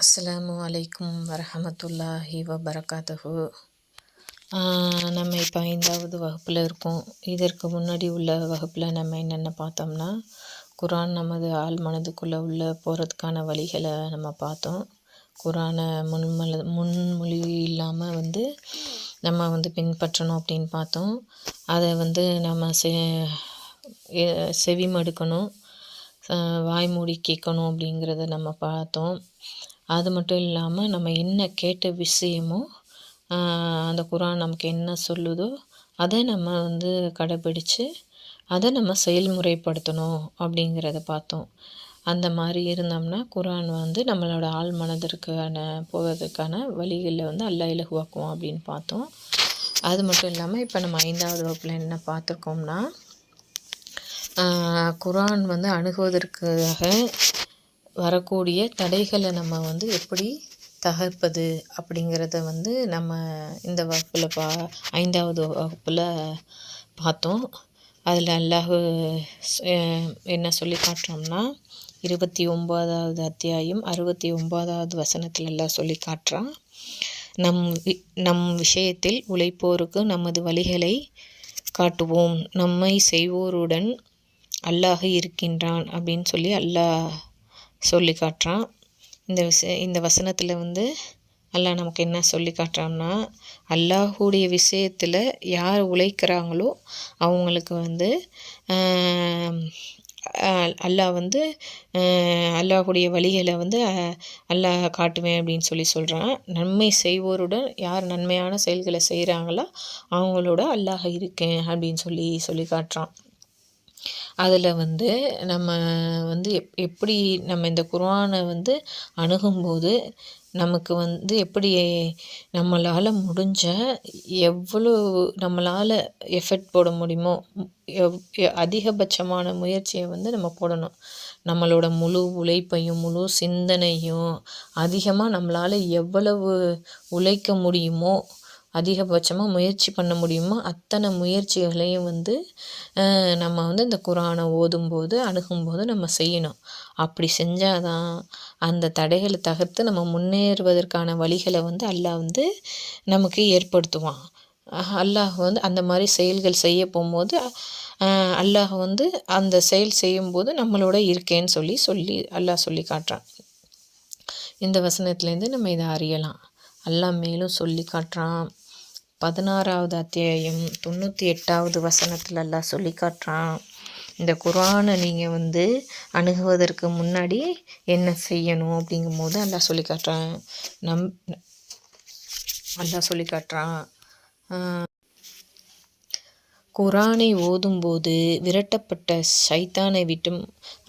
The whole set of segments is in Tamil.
அஸ்ஸலாமு அலைக்கும் வரஹமத்துல்லாஹி வபரகாத்துஹு. நம்ம இப்போ 5வது வகுப்பில் இருக்கோம். இதற்கு முன்னாடி உள்ள வகுப்பில் நம்ம என்னென்ன பார்த்தோம்னா, குரான் நமது ஆள் மனதுக்குள்ளே உள்ள போகிறதுக்கான வழிகளை நம்ம பார்த்தோம். குரானை முன்மொழி இல்லாமல் நம்ம பின்பற்றணும் அப்படின்னு பார்த்தோம். அதை நம்ம செவி மடுக்கணும், வாய் மூடி கேட்கணும் அப்படிங்கிறத நம்ம பார்த்தோம். அது மட்டும் இல்லாமல் நம்ம என்ன கேட்ட விஷயமோ அந்த குரான் நமக்கு என்ன சொல்லுதோ அதை நம்ம கடைப்பிடித்து அதை நம்ம செயல்முறைப்படுத்தணும் அப்படிங்கிறத பார்த்தோம். அந்த மாதிரி இருந்தோம்னா குரான் நம்மளோட ஆள் மனதிற்கான போவதற்கான வழிகளில் அல்லாஹ் இலகுவாக்குவோம் அப்படின்னு பார்த்தோம். அது மட்டும் இல்லாமல் இப்போ நம்ம 5வது வகுப்பில் என்ன பார்த்துருக்கோம்னா, குரான் அணுகுவதற்காக வரக்கூடிய தடைகளை நம்ம எப்படி தகர்ப்பது அப்படிங்கிறத நம்ம இந்த வகுப்பில் 5வது வகுப்பில் பார்த்தோம். அதில் அல்லாஹ் என்ன சொல்லி காட்டுறோம்னா, 29வது அத்தியாயம் 69வது வசனத்தில் எல்லாம் சொல்லி காட்டுறான், நம் விஷயத்தில் உழைப்போருக்கு நமது வழிகளை காட்டுவோம், நம்மை செய்வோருடன் அல்லாஹ் இருக்கின்றான் அப்படின்னு சொல்லி அல்லாஹ் சொல்லி காட்டுறான். இந்த வசனத்தில் அல்லாஹ் நமக்கு என்ன சொல்லி காட்டுறான்னா, அல்லாஹுடைய விஷயத்தில் யார் உழைக்கிறாங்களோ அவங்களுக்கு அல்லாஹ் அல்லாஹுடைய வழிகளை அல்லாஹ் காட்டுவேன் அப்படின்னு சொல்கிறான். நன்மை செய்வோருடன் யார் நன்மையான செயல்களை செய்கிறாங்களோ அவங்களோட அல்லாஹ் இருக்கேன் அப்படின்னு சொல்லி காட்டுறான். அதில் நம்ம எப்படி நம்ம இந்த குர்ஆனை அணுகும்போது நமக்கு எப்படி நம்மளால் முடிஞ்ச எவ்வளோ நம்மளால் எஃபர்ட் போட முடியுமோ அதிகபட்சமான முயற்சியை நம்ம போடணும். நம்மளோட முழு உழைப்பையும் முழு சிந்தனையும் அதிகமாக நம்மளால் எவ்வளவு உழைக்க முடியுமோ அதிகபட்சமாக முயற்சி பண்ண முடியுமோ அத்தனை முயற்சிகளையும் நம்ம இந்த குர்ஆனை ஓதும்போது அணுகும்போது நம்ம செய்யணும். அப்படி செஞ்சால் தான் அந்த தடைகளை தகர்த்து நம்ம முன்னேறுவதற்கான வழிகளை அல்லாஹ் நமக்கு ஏற்படுத்துவான். அல்லாஹ் அந்த மாதிரி செயல்கள் செய்ய போகும்போது அல்லாஹ் அந்த செயல் செய்யும்போது நம்மளோட இருக்கேன்னு சொல்லி அல்லாஹ் சொல்லி காட்டுறான். இந்த வசனத்துலேருந்து நம்ம இதை அறியலாம். அல்லாஹ் மேலும் சொல்லி காட்டுறான். 16வது அத்தியாயம் 98வது வசனத்தில் எல்லாம் சொல்லி காட்டுறான், இந்த குர்ஆனை நீங்கள் அணுகுவதற்கு முன்னாடி என்ன செய்யணும் அப்படிங்கும்போது அல்லாஹ் சொல்லி காட்டுறான். அல்லாஹ் சொல்லி காட்டுறான், குர்ஆனை ஓதும்போது விரட்டப்பட்ட ஷைத்தானை விட்டும்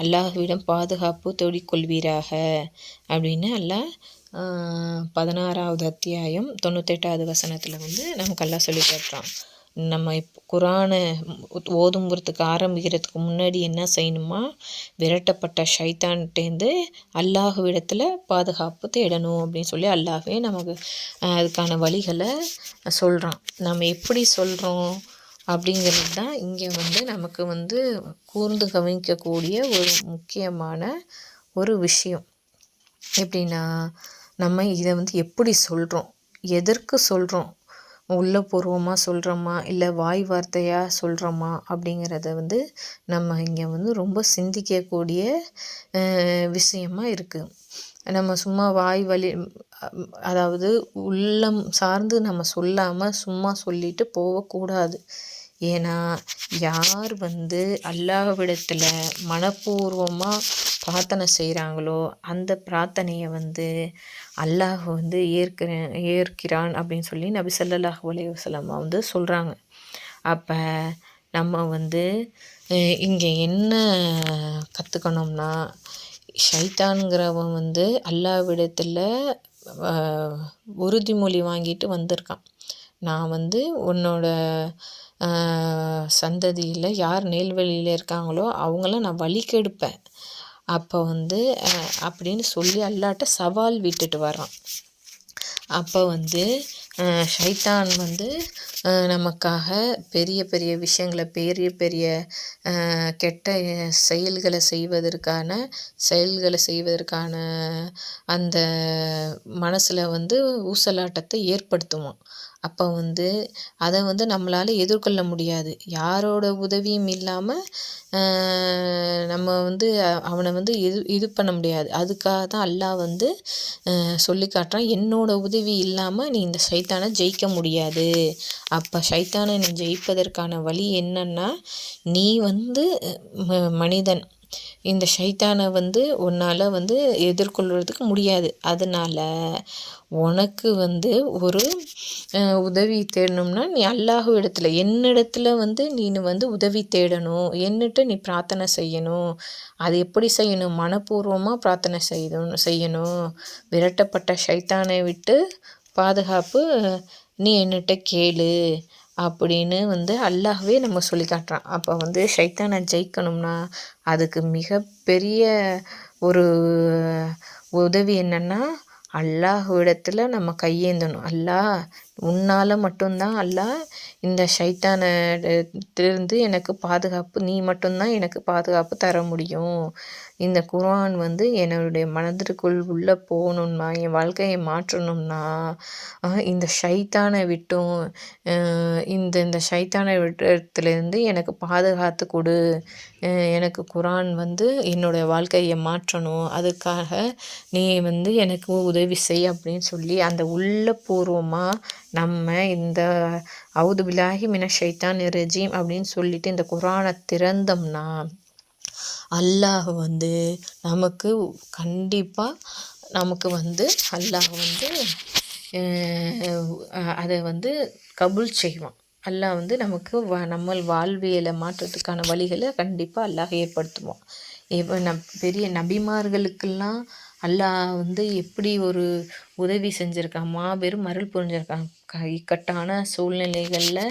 அல்லாஹ்விடம் பாதுகாப்பு தேடிக்கொள்வீராக அப்படின்னு அல்லாஹ் 16வது அத்தியாயம் 98வது வசனத்தில் நமக்கு அல்லாஹ் சொல்லி காட்டுறான். நம்ம குர்ஆனை ஓதுங்கிறதுக்கு ஆரம்பிக்கிறதுக்கு முன்னாடி என்ன செய்யணுமா, விரட்டப்பட்ட ஷைத்தான்கிட்டேருந்து அல்லாஹ்விடத்தில் பாதுகாப்பு தேடணும் அப்படின்னு சொல்லி அல்லாஹ்வே நமக்கு அதுக்கான வழிகளை சொல்கிறான். நம்ம எப்படி சொல்கிறோம் அப்படிங்கிறது தான் இங்கே நமக்கு கூர்ந்து கவனிக்கக்கூடிய ஒரு முக்கியமான ஒரு விஷயம். எப்படின்னா, நம்ம இதை எப்படி சொல்கிறோம், எதற்கு சொல்கிறோம், உள்ளபூர்வமாக சொல்கிறோமா இல்லை வாய் வார்த்தையாக சொல்கிறோமா அப்படிங்கிறத நம்ம இங்கே ரொம்ப சிந்திக்கக்கூடிய விஷயமாக இருக்குது. நம்ம சும்மா வாய் வழி அதாவது உள்ளம் சார்ந்து நம்ம சொல்லாமல் சும்மா சொல்லிட்டு போகக்கூடாது. ஏன்னா யார் அல்லாஹ்விடத்தில் மனப்பூர்வமாக பிரார்த்தனை செய்கிறாங்களோ அந்த பிரார்த்தனையை அல்லாஹ் ஏற்கிறான் அப்படின்னு சொல்லி நபி ஸல்லல்லாஹு அலைஹி வஸல்லம் சொல்கிறாங்க. அப்போ நம்ம இங்கே என்ன கற்றுக்கணும்னா, ஷைத்தான்கிறவன் அல்லாஹ்விடத்தில் உறுதிமொழி வாங்கிட்டு வந்திருக்கான், நான் உன்னோட சந்ததியில் யார் நேர்வழியில் இருக்காங்களோ அவங்கள நான் வழி கெடுப்பேன் அப்போ அப்படின்னு சொல்லி அல்லாஹ்ட்ட சவால் விட்டுட்டு வர்றான். அப்போ ஷைத்தான் வந்து நமக்காக பெரிய பெரிய விஷயங்களை பெரிய பெரிய கெட்ட செயல்களை செய்வதற்கான அந்த மனசில் வந்து ஊசலாட்டத்தை ஏற்படுத்துவான். அப்போ வந்து அதை வந்து நம்மளால் எதிர்கொள்ள முடியாது. யாரோட உதவியும் இல்லாமல் நம்ம வந்து அவனை வந்து இது பண்ண முடியாது. அதுக்காக தான் அல்லாஹ் வந்து சொல்லி காட்டுறான், என்னோட உதவி இல்லாமல் நீ இந்த ஷைத்தானை ஜெயிக்க முடியாது. அப்போ ஷைத்தானை நீ ஜெயிப்பதற்கான வழி என்னன்னா, நீ வந்து மனிதன், இந்த ஷைத்தானை வந்து உன்னால் வந்து எதிர்கொள்கிறதுக்கு முடியாது. அதனால் உனக்கு வந்து ஒரு உதவி தேடணும்னா நீ அல்லாஹ் இடத்துல என்னிடத்துல வந்து நீ வந்து உதவி தேடணும். என்னட்டு நீ பிரார்த்தனை செய்யணும். அது எப்படி செய்யணும்? மனப்பூர்வமாக பிரார்த்தனை செய்யணும். விரட்டப்பட்ட ஷைத்தானை விட்டு பாதுகாப்பு நீ என்னட்ட கேளு அப்படின்னு வந்து அல்லாஹ்வே நம்ம சொல்லி காட்டுறான். அப்போ வந்து ஷைத்தானை ஜெயிக்கணும்னா அதுக்கு மிகப்பெரிய ஒரு உதவி என்னென்னா, அல்லாஹ்விடத்தில் நம்ம கையேந்தணும். அல்லாஹ் உன்னால் மட்டும்தான் அல்லாஹ் இந்த ஷைத்தானிடத்திலிருந்து எனக்கு பாதுகாப்பு, நீ மட்டும்தான் எனக்கு பாதுகாப்பு தர முடியும். இந்த குர்ஆன் வந்து என்னுடைய மனதிற்குள் உள்ளே போகணும்னா, என் வாழ்க்கையை மாற்றணும்னா, இந்த ஷைத்தானை விட்டும் இந்த ஷைத்தானை விட்டத்துலேருந்து எனக்கு பாதுகாத்து கொடு. எனக்கு குர்ஆன் வந்து என்னோடய வாழ்க்கையை மாற்றணும். அதுக்காக நீ வந்து எனக்கு உதவி செய் அப்படின்னு சொல்லி அந்த உள்ளபூர்வமாக நம்ம இந்த அவுது பில்லாஹி மினஷ் ஷைத்தானிர் ரஜீம் அப்படின்னு சொல்லிட்டு இந்த குர்ஆனை திறந்தோம்னா அல்லாஹ் வந்து நமக்கு கண்டிப்பாக நமக்கு வந்து அல்லாஹ் வந்து அதை வந்து கபூல் செய்வான். அல்லாஹ் வந்து நமக்கு நம்ம வாழ்வியலை மாற்றத்துக்கான வழிகளை கண்டிப்பாக அல்லாஹ் ஏற்படுத்துவான். இப்போ பெரிய நபிமார்களுக்கெல்லாம் அல்லாஹ் வந்து எப்படி ஒரு உதவி செஞ்சுருக்கான், மாபெரும் அருள் புரிஞ்சிருக்கான். இக்கட்டான சூழ்நிலைகளில்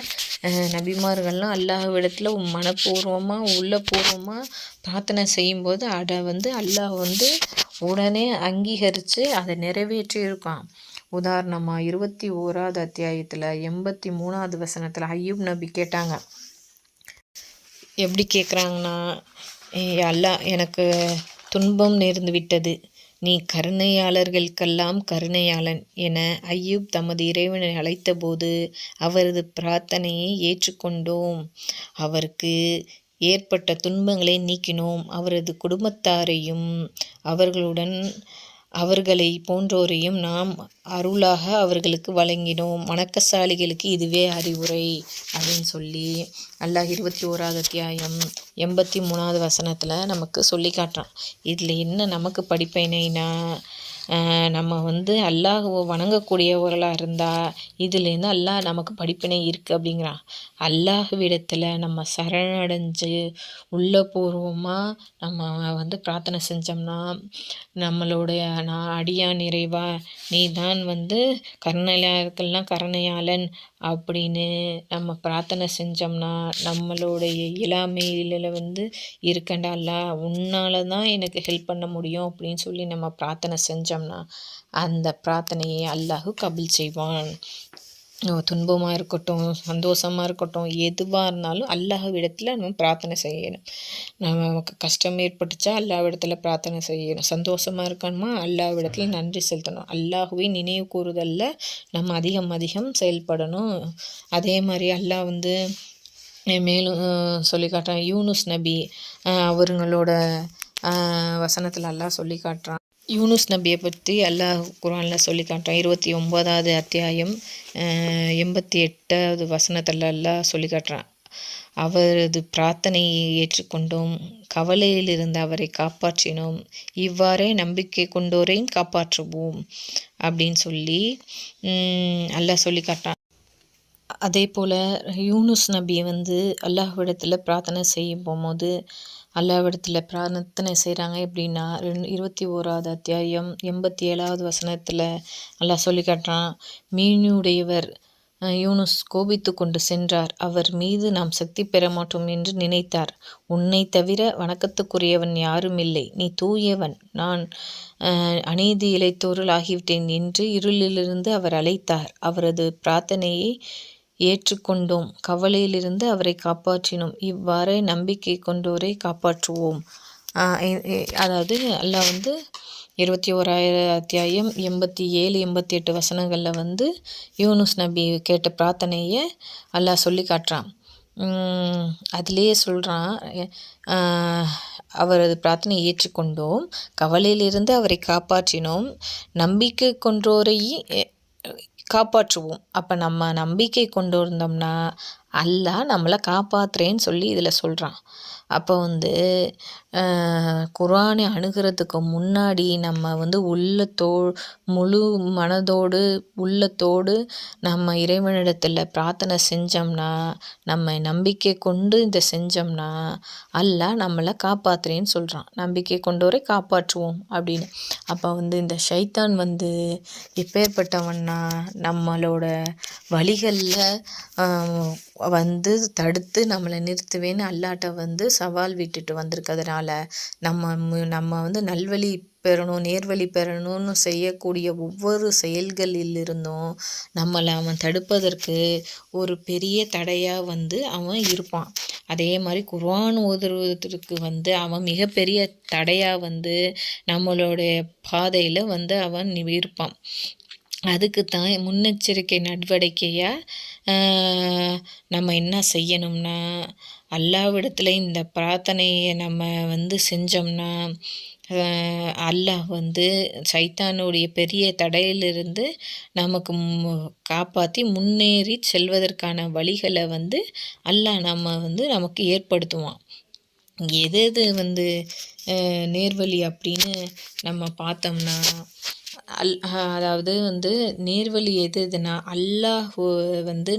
நபிமார்கள்லாம் அல்லாஹ்விடத்தில் மனப்பூர்வமாக உள்ளபூர்வமாக பிரார்த்தனை செய்யும்போது அதை வந்து அல்லாஹ் வந்து உடனே அங்கீகரித்து அதை நிறைவேற்றியிருக்கான். உதாரணமாக 21வது அத்தியாயத்தில் 83வது வசனத்தில் ஐயூப் நபி கேட்டாங்க. எப்படி கேட்குறாங்கன்னா, அல்லாஹ் எனக்கு துன்பம் நேர்ந்து விட்டது, நீ கருணையாளர்களுக்கெல்லாம் கருணையாளன் என ஐயூப் தமது இறைவனை அழைத்தபோது அவரது பிரார்த்தனையை ஏற்றுக்கொண்டோம். அவருக்கு ஏற்பட்ட துன்பங்களை நீக்கினோம். அவரது குடும்பத்தாரையும் அவர்களை போன்றோரையும் நாம் அருளாக அவர்களுக்கு வழங்கினோம். வணக்கசாலிகளுக்கு இதுவே அறிவுரை அப்படின்னு சொல்லி அல்லாஹ் 21வது அத்தியாயம் 83வது வசனத்தில் நமக்கு சொல்லி காட்டுறான். இதில் என்ன நமக்கு படிப்பினைனா, நம்ம வந்து அல்லாஹ்வை வணங்கக்கூடியவர்களாக இருந்தால் இதுலேருந்து அல்லாஹ் நமக்கு படிப்பினை இருக்குது அப்படிங்கிறான். அல்லாஹ்விடத்தில் நம்ம சரணடைஞ்சு உள்ளபூர்வமாக நம்ம வந்து பிரார்த்தனை செஞ்சோம்னா, நம்மளுடைய அடியான் இறைவா நீ தான் வந்து கருணையாளருக்கெல்லாம் கருணையாளன் அப்படின்னு நம்ம பிரார்த்தனை செஞ்சோம்னா, நம்மளுடைய இயலாமையில் வந்து இருக்கண்டா அல்லாஹ் உன்னால் தான் எனக்கு ஹெல்ப் பண்ண முடியும் அப்படின்னு சொல்லி நம்ம பிரார்த்தனை செஞ்சோம்னா அந்த பிரார்த்தனையை அல்லாஹ் கபூல் செய்வான். துன்பமாக இருக்கட்டும், சந்தோஷமாக இருக்கட்டும், எதுவாக இருந்தாலும் அல்லாஹ்விடத்தில் நம்ம பிரார்த்தனை செய்யணும். நமக்கு கஷ்டம் ஏற்பட்டுச்சா அல்லாஹ்விடத்தில் பிரார்த்தனை செய்யணும். சந்தோஷமாக இருக்கணுமா அல்லாஹ்விடத்தில் நன்றி செலுத்தணும். அல்லாஹ்வை நினைவு கூறுதலில் நம்ம அதிகம் செயல்படணும். அதே மாதிரி அல்லாஹ் வந்து மேலும் சொல்லி காட்டுறான். யூனுஸ் நபி அவங்களோட வசனத்தில் அல்லாஹ் சொல்லி காட்டுறான். யூனுஸ் நபியை பற்றி அல்லாஹ் குர்ஆனில் சொல்லி காட்டுறான். 29வது அத்தியாயம் 88வது வசனத்தில் அல்லாஹ் சொல்லி காட்டுறான். அவரது பிரார்த்தனையை ஏற்றுக்கொண்டோம், கவலையிலிருந்து அவரை காப்பாற்றினோம், இவ்வாறே நம்பிக்கை கொண்டோரையும் காப்பாற்றுவோம் அப்படின்னு சொல்லி அல்லாஹ் சொல்லி காட்டான். அதே போல் யூனுஸ் நபி வந்து அல்லாஹ்விடத்தில் பிரார்த்தனை செய்யும் போகும்போது அல்லாஹ்விடத்தில் பிரார்த்தனை செய்கிறாங்க. எப்படின்னா 21வது அத்தியாயம் 87வது வசனத்தில் அல்லாஹ் சொல்லி காட்டுறான். மீனுடையவர் யூனுஸ் கோபித்து கொண்டு சென்றார். அவர் மீது நாம் சக்தி பெற மாட்டோம் என்று நினைத்தார். உன்னை தவிர வணக்கத்துக்குரியவன் யாரும் இல்லை. நீ தூயவன். நான் அநீதி இழைத்தோருள் ஆகிவிட்டேன் என்று இருளிலிருந்து அவர் அழைத்தார். அவரது பிரார்த்தனையை ஏற்றுக்கொண்டோம். கவலையிலிருந்து அவரை காப்பாற்றினோம். இவ்வாறே நம்பிக்கை கொண்டோரை காப்பாற்றுவோம். அதாவது அல்லாஹ் 21வது அத்தியாயம் 87, 88 வசனங்களில் யூனுஸ் நபி கேட்ட பிரார்த்தனையை அல்லாஹ் சொல்லி காட்டுறான். அதிலேயே சொல்கிறான், அவரது பிரார்த்தனை ஏற்றுக்கொண்டோம், கவலையிலிருந்து அவரை காப்பாற்றினோம், நம்பிக்கை கொண்டோரை காப்பாற்றுவோம். அப்போ நம்ம நம்பிக்கை கொண்டு இருந்தோம்னா அல்லாஹ் நம்மளை காப்பாற்றுறேன்னு சொல்லி இதில் சொல்கிறான். அப்போ குர்ஆனை அணுகிறதுக்கு முன்னாடி நம்ம முழு மனதோடு உள்ளத்தோடு நம்ம இறைவனிடத்தில் பிரார்த்தனை செஞ்சோம்னா, நம்ம நம்பிக்கை கொண்டு இதை செஞ்சோம்னா அல்லாஹ் நம்மளை காப்பாற்றுறேன்னு சொல்கிறான். நம்பிக்கை கொண்டோரை காப்பாற்றுவோம் அப்படின்னு. அப்போ இந்த ஷைத்தான் எப்பேற்பட்டவன்னா, நம்மளோட வழிகளில் தடுத்து நம்மளை நிறுத்துவேன்னு அல்லாட்ட சவால் விட்டுட்டு வந்திருக்கிறதுனால நம்ம நல்வழி பெறணும், நேர்வழி பெறணும்னு செய்யக்கூடிய ஒவ்வொரு செயல்களிலிருந்தும் நம்மளை அவன் தடுப்பதற்கு ஒரு பெரிய தடையாக அவன் இருப்பான். அதே மாதிரி குர்ஆன் ஓதுவதற்கு அவன் மிகப்பெரிய தடையாக நம்மளுடைய பாதையில் அவன் இருப்பான். அதுக்கு தான் முன்னெச்சரிக்கை நடவடிக்கையாக நம்ம என்ன செய்யணும்னா, அல்லாஹ்விடத்தில் இந்த பிரார்த்தனையை நம்ம செஞ்சோம்னா அல்லாஹ் சைத்தானுடைய பெரிய தடையிலிருந்து நமக்கு காப்பாற்றி முன்னேறி செல்வதற்கான வழிகளை அல்லாஹ் நமக்கு ஏற்படுத்துவான். எது நேர்வழி அப்படின்னு நம்ம பார்த்தோம்னா, அதாவது நேர்வழி எதுனா அல்லாஹ்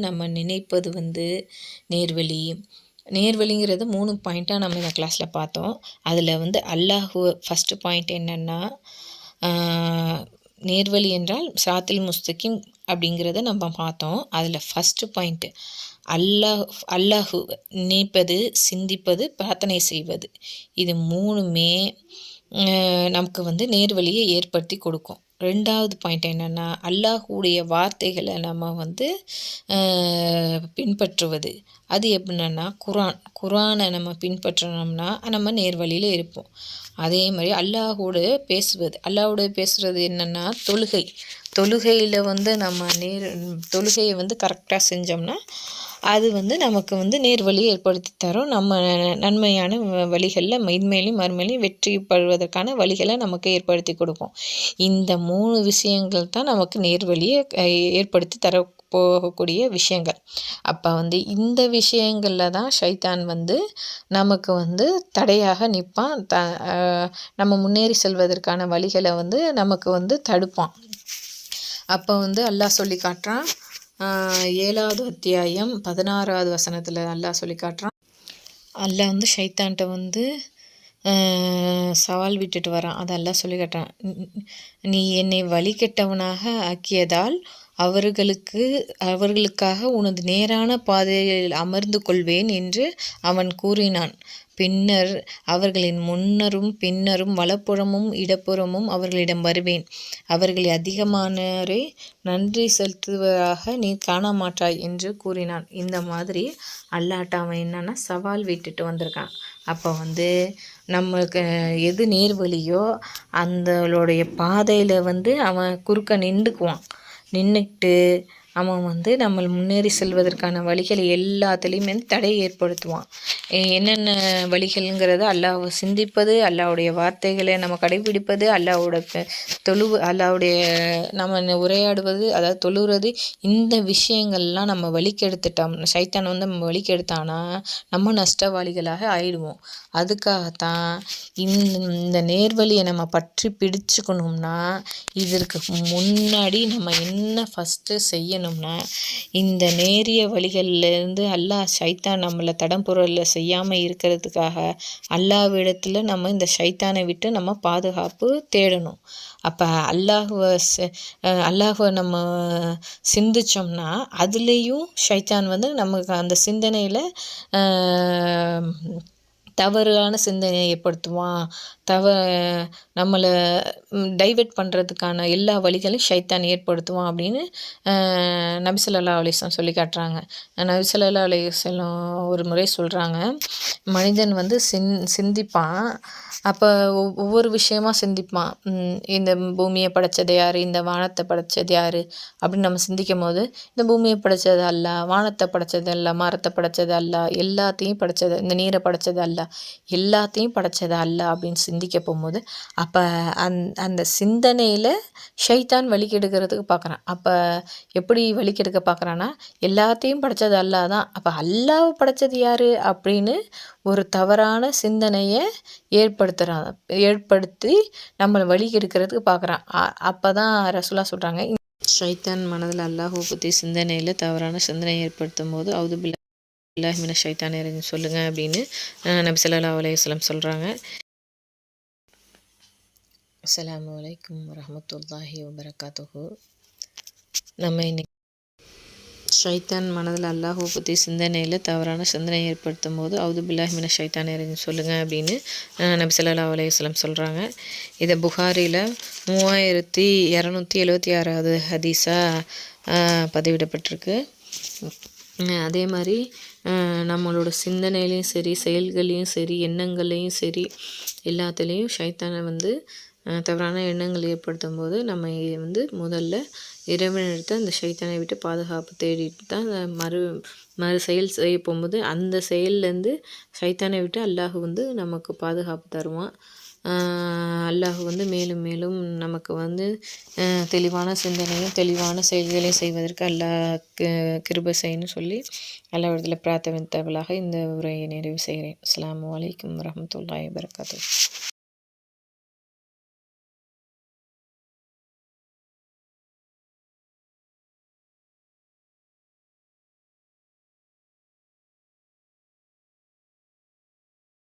நம்ம நினைப்பது நேர்வழி. நேர்வழிங்கிறது 3 பாயிண்ட்டாக நம்ம இந்த கிளாஸில் பார்த்தோம். அதில் அல்லாஹ் ஃபஸ்ட்டு பாயிண்ட் என்னென்னா, நேர்வழி என்றால் சிராத்தில் முஸ்தகீம் அப்படிங்கிறத நம்ம பார்த்தோம். அதில் ஃபஸ்ட்டு பாயிண்ட்டு அல்லாஹ் நினைப்பது, சிந்திப்பது, பிரார்த்தனை செய்வது. இது 3மே நமக்கு நேர்வழியை ஏற்படுத்தி கொடுக்கும். 2வது பாயிண்ட் என்னென்னா, அல்லாஹ்வுடைய வார்த்தைகளை நம்ம பின்பற்றுவது. அது எப்படின்னா குர்ஆனை நம்ம பின்பற்றினோம்னா நம்ம நேர்வழியில் இருப்போம். அதே மாதிரி அல்லாஹோடு பேசுவது. அல்லாஹோடு பேசுகிறது என்னென்னா தொழுகையில் நம்ம தொழுகையை கரெக்டாக செஞ்சோம்னா அது நமக்கு நேர்வழியை ஏற்படுத்தி தரும். நம்ம நன்மையான வழிகளில் மென்மேலும் மறுமையிலும் வெற்றி பெறுவதற்கான வழிகளை நமக்கு ஏற்படுத்தி கொடுக்கும். இந்த 3 விஷயங்கள் தான் நமக்கு நேர்வழியை ஏற்படுத்தி தர போகக்கூடிய விஷயங்கள். அப்போ இந்த விஷயங்களில் தான் ஷைத்தான் நமக்கு தடையாக நிற்பான். நம்ம முன்னேறி செல்வதற்கான வழிகளை நமக்கு தடுப்பான். அப்போ அல்லாஹ் சொல்லி காட்டுறான். 7வது அத்தியாயம் 16வது வசனத்தில் அல்லாஹ் சொல்லி காட்டுறான். அல்லாஹ் ஷைத்தான்கிட்ட சவால் விட்டுட்டு வரான். அதை அல்லாஹ் சொல்லி காட்டுறான். நீ என்னை வழிகெட்டவனாக ஆக்கியதால் அவர்களுக்காக உனது நேரான பாதையில் அமர்ந்து கொள்வேன் என்று அவன் கூறினான். பின்னர் அவர்களின் முன்னரும் பின்னரும் வலப்புறமும் இடப்புறமும் அவர்களிடம் வருவேன். அவர்களில் அதிகமானோரை நன்றி செலுத்துவதாக நீ காணமாட்டாய் என்று கூறினான். இந்த மாதிரி அல்லாஹ்ட்ட அவன் என்னன்னா சவால் விட்டுட்டு வந்திருக்கான். அப்போ நம்மளுக்கு எது நேர்வழியோ அந்தளுடைய பாதையில் அவன் குறுக்க நின்றுட்டு அவன் நம்ம முன்னேறி செல்வதற்கான வழிகள் எல்லாத்துலேயுமே தடையை ஏற்படுத்துவான். என்னென்ன வழிகள்ங்கிறத அல்லாஹ் சிந்திப்பது, அல்லாஹ்வுடைய வார்த்தைகளை நம்ம கடைபிடிப்பது, அல்லாஹ்வுடைய நம்ம உரையாடுவது, அதாவது தொழுகிறது, இந்த விஷயங்கள்லாம் நம்ம வழிக்கெடுத்துட்டோம். ஷைத்தான் நம்ம வழிக்கெடுத்தானா நம்ம நஷ்டவாளிகளாக ஆயிடுவோம். அதுக்காகத்தான் இந்த நேர்வழியை நம்ம பற்றி பிடிச்சுக்கணும்னா இதற்கு முன்னாடி நம்ம என்ன ஃபஸ்ட்டு செய்யணும் செய்யணும்னா இந்த நேரிய வழிகள்லேருந்து அல்லாஹ் ஷைத்தான் நம்மளை தடம்புரல்ல செய்யாமல் இருக்கிறதுக்காக அல்லாஹ்விடத்தில் நம்ம இந்த ஷைத்தானை விட்டு நம்ம பாதுகாப்பு தேடணும். அப்போ அல்லாஹுவை நம்ம சிந்திச்சோம்னா அதுலேயும் ஷைத்தான் நமக்கு அந்த சிந்தனையில் தவறான சிந்தனையை ஏற்படுத்துவான். நம்மளை டைவர்ட் பண்ணுறதுக்கான எல்லா வழிகளையும் ஷைத்தான் ஏற்படுத்துவான் அப்படின்னு நபி ஸல்லல்லாஹு அலைஹி வஸல்லம் சொல்லி காட்டுறாங்க. நபி ஸல்லல்லாஹு அலைஹி வஸல்லம் ஒரு முறை சொல்கிறாங்க, மனிதன் சிந்திப்பான். அப்போ ஒவ்வொரு விஷயமா சிந்திப்பான். இந்த பூமியை படைச்சது யார், இந்த வானத்தை படைச்சது யார் அப்படின்னு நம்ம சிந்திக்கும் போது இந்த பூமியை படைச்சது அல்ல, வானத்தை படைச்சது அல்ல, மரத்தை படைச்சது அல்ல, எல்லாத்தையும் படைச்சது, இந்த நீரை படைச்சது அல்ல, எல்லாத்தையும் படைச்சது அல்ல அப்படின்னு சிந்திக்க போகும்போது அப்போ அந்த சிந்தனையில் ஷைத்தான் வழிகெடுக்கிறதுக்கு பார்க்குறான். அப்போ எப்படி வழிகெடுக்க பார்க்குறான்னா, எல்லாத்தையும் படைச்சது அல்லாஹ் தான், அப்போ அல்லாஹ் படைச்சது யார் அப்படின்னு ஒரு தவறான சிந்தனையை ஏற்படுத்தி நம்மளை வழிகெடுக்கிறதுக்கு பார்க்குறான். அப்போ தான் ரசூலுல்லாஹ் சொல்கிறாங்க, ஷைத்தான் மனதில் அல்லாஹ்வை பற்றி சிந்தனையில் தவறான சிந்தனை ஏற்படுத்தும் போது அவுது பில்லாஹி மினஷ் ஷைத்தானிர் ரஜீம் சொல்லுங்க அப்படின்னு நபி ஸல்லல்லாஹு அலைஹி வஸல்லம் சொல்கிறாங்க. அஸ்ஸலாமு அலைக்கும் வரஹ்மத்துல்லாஹி வபரகாத்துஹு. நம்ம இன்னைக்கு ஷைத்தான் மனதில் அல்லாஹ்வை பற்றி சிந்தனையில் தவறான சிந்தனை ஏற்படுத்தும் போது அவுது பில்லாஹி மினஷ் ஷைத்தானிர் ரஜீம் சொல்லுங்க அப்படின்னு நபி ஸல்லல்லாஹு அலைஹி வஸல்லம் சொல்கிறாங்க. இதை புகாரியில் 3276வது ஹதீஸாக பதிவிடப்பட்டிருக்கு. அதே மாதிரி நம்மளோட சிந்தனையிலையும் சரி, செயல்களையும் சரி, எண்ணங்களையும் சரி, எல்லாத்துலேயும் ஷைத்தானை தவறான எண்ணங்கள் ஏற்படுத்தும் போது நம்ம முதல்ல இறைவனிடத்தை அந்த ஷைத்தானை விட்டு பாதுகாப்பு தேடிட்டு தான் மறு செயல் செய்ய போகும்போது அந்த செயல்லேருந்து ஷைத்தானை விட்டு அல்லாஹ் நமக்கு பாதுகாப்பு தருவான். அல்லாஹ் மேலும் மேலும் நமக்கு தெளிவான சிந்தனையும் தெளிவான செயல்களையும் செய்வதற்கு அல்லாஹ் கிருபை செய்யணும்னு சொல்லி அல்லாஹ்விடத்தில் பிரார்த்தனைத்தவளாக இந்த உரையை நிறைவு செய்கிறேன். அஸ்ஸலாமு அலைக்கும் வரஹ்மத்துல்லாஹி வபரகாத்துஹு.